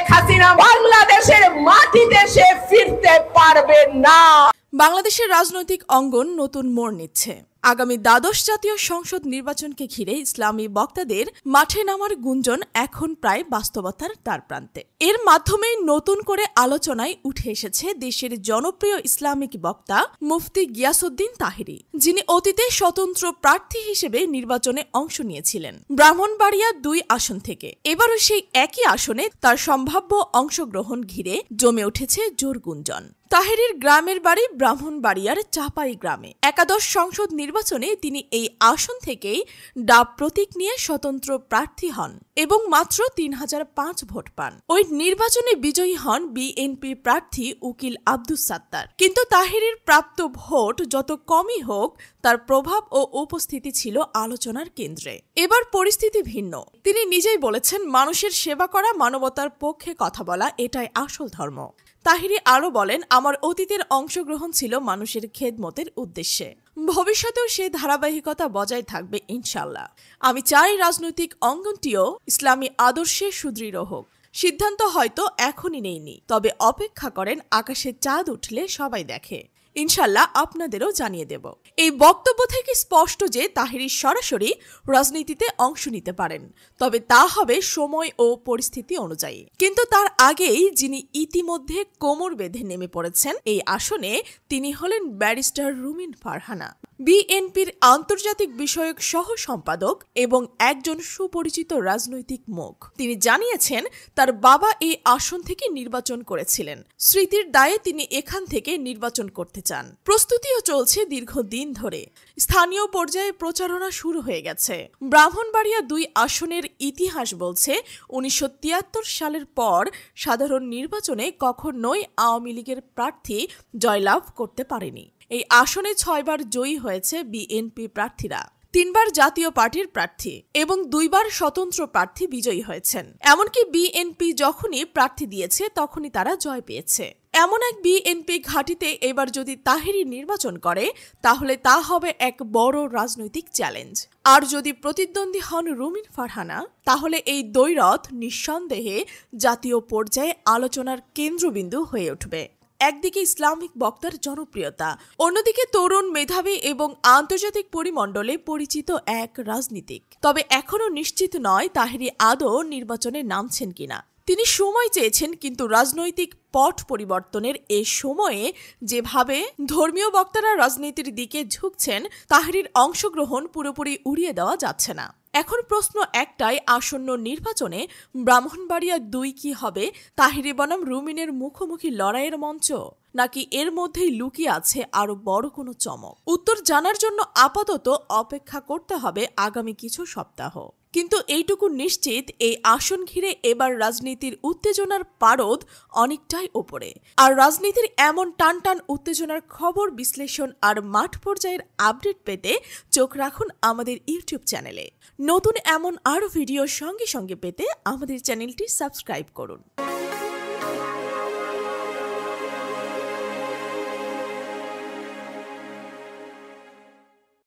শেখ হাসিনা বাংলাদেশের মাটিতে সে ফিরতে পারবে না। বাংলাদেশের রাজনৈতিক অঙ্গন নতুন মোড় নিচ্ছে। আগামী দ্বাদশ জাতীয় সংসদ নির্বাচনকে ঘিরে ইসলামী বক্তাদের মাঠে নামার গুঞ্জন এখন প্রায় বাস্তবতার দ্বারপ্রান্তে। এর মাধ্যমেই নতুন করে আলোচনায় উঠে এসেছে দেশের জনপ্রিয় ইসলামিক বক্তা মুফতি গিয়াসউদ্দিন তাহেরী, যিনি অতীতে স্বতন্ত্র প্রার্থী হিসেবে নির্বাচনে অংশ নিয়েছিলেন ব্রাহ্মণবাড়িয়া ২ আসন থেকে। এবারও সেই একই আসনে তার সম্ভাব্য অংশগ্রহণ ঘিরে জমে উঠেছে জোর গুঞ্জন। তাহেরীর গ্রামের বাড়ি ব্রাহ্মণবাড়িয়ার চাপাই গ্রামে। একাদশ সংসদ নির্বাচনে তিনি এই আসন থেকেই ডাব প্রতীক নিয়ে স্বতন্ত্র প্রার্থী হন এবং মাত্র ৩০০৫ ভোট পান। ওই নির্বাচনে বিজয়ী হন বিএনপি প্রার্থী উকিল আব্দুস সাত্তার। কিন্তু তাহেরীর প্রাপ্ত ভোট যত কমই হোক, তার প্রভাব ও উপস্থিতি ছিল আলোচনার কেন্দ্রে। এবার পরিস্থিতি ভিন্ন। তিনি নিজেই বলেছেন, মানুষের সেবা করা, মানবতার পক্ষে কথা বলা, এটাই আসল ধর্ম। তাহেরী আরও বলেন, আমার অতীতের অংশগ্রহণ ছিল মানুষের খেদমতের উদ্দেশ্যে। ভবিষ্যতেও সেই ধারাবাহিকতা বজায় থাকবে ইনশাল্লাহ। আমি চাই রাজনৈতিক অঙ্গনটিও ইসলামী আদর্শে সুদৃঢ় হোক। সিদ্ধান্ত হয়তো এখনই নেইনি, তবে অপেক্ষা করেন, আকাশে চাঁদ উঠলে সবাই দেখে। ইনশাল্লাহ আপনাদেরও জানিয়ে দেব। এই বক্তব্য থেকে স্পষ্ট যে তাহেরী সরাসরি রাজনীতিতে অংশ নিতে পারেন, তবে তা হবে সময় ও পরিস্থিতি অনুযায়ী। কিন্তু তার আগেই যিনি ইতিমধ্যে কোমর বেঁধে নেমে পড়েছেন এই আসনে, তিনি হলেন ব্যারিস্টার রুমিন ফারহানা, বিএনপির আন্তর্জাতিক বিষয়ক সহ সম্পাদক এবং একজন সুপরিচিত রাজনৈতিক মুখ। তিনি জানিয়েছেন, তার বাবা এই আসন থেকে নির্বাচন করেছিলেন। স্মৃতির দায়ে তিনি এখান থেকে নির্বাচন করতে চান। প্রস্তুতিও চলছে দীর্ঘদিন ধরে। স্থানীয় পর্যায়ে প্রচারণা শুরু হয়ে গেছে। ব্রাহ্মণবাড়িয়া ২ আসনের ইতিহাস বলছে, ১৯৭৩ সালের পর সাধারণ নির্বাচনে কখনোই আওয়ামী লীগের প্রার্থী জয়লাভ করতে পারেনি। এই আসনে ৬ বার জয়ী হয়েছে বিএনপি প্রার্থীরা, ৩ বার জাতীয় পার্টির প্রার্থী এবং ২ বার স্বতন্ত্র প্রার্থী বিজয়ী হয়েছেন। এমনকি বিএনপি যখনই প্রার্থী দিয়েছে তখনই তারা জয় পেয়েছে। এমন এক বিএনপি ঘাঁটিতে এবার যদি তাহেরী নির্বাচন করে, তাহলে তা হবে এক বড় রাজনৈতিক চ্যালেঞ্জ। আর যদি প্রতিদ্বন্দ্বী হন রুমিন ফারহানা, তাহলে এই দ্বৈরথ নিঃসন্দেহে জাতীয় পর্যায়ে আলোচনার কেন্দ্রবিন্দু হয়ে উঠবে। একদিকে ইসলামিক বক্তার জনপ্রিয়তা, অন্যদিকে তরুণ, মেধাবী এবং আন্তর্জাতিক পরিমণ্ডলে পরিচিত এক রাজনীতিক। তবে এখনও নিশ্চিত নয় তাহেরী আদৌ নির্বাচনে নামছেন কিনা। তিনি সময় চেয়েছেন, কিন্তু রাজনৈতিক পট পরিবর্তনের এ সময়ে যেভাবে ধর্মীয় বক্তারা রাজনীতির দিকে ঝুঁকছেন, তাহেরীর অংশগ্রহণ পুরোপুরি উড়িয়ে দেওয়া যাচ্ছে না। এখন প্রশ্ন একটাই, আসন্ন নির্বাচনে ব্রাহ্মণবাড়িয়া ২ কি হবে তাহেরী বনাম রুমিনের মুখোমুখি লড়াইয়ের মঞ্চ, নাকি এর মধ্যেই লুকিয়ে আছে আরো বড় কোনো চমক? উত্তর জানার জন্য আপাতত অপেক্ষা করতে হবে আগামী কিছু সপ্তাহ। কিন্তু এইটুকু নিশ্চিত, এই আসন ঘিরে এবার রাজনীতির উত্তেজনার পারদ অনেকটাই ওপরে। আর রাজনীতির এমন টানটান উত্তেজনার খবর, বিশ্লেষণ আর মাঠ পর্যায়ের আপডেট পেতে চোখ রাখুন আমাদের ইউটিউব চ্যানেলে। নতুন এমন আরও ভিডিও সঙ্গে সঙ্গে পেতে আমাদের চ্যানেলটি সাবস্ক্রাইব করুন।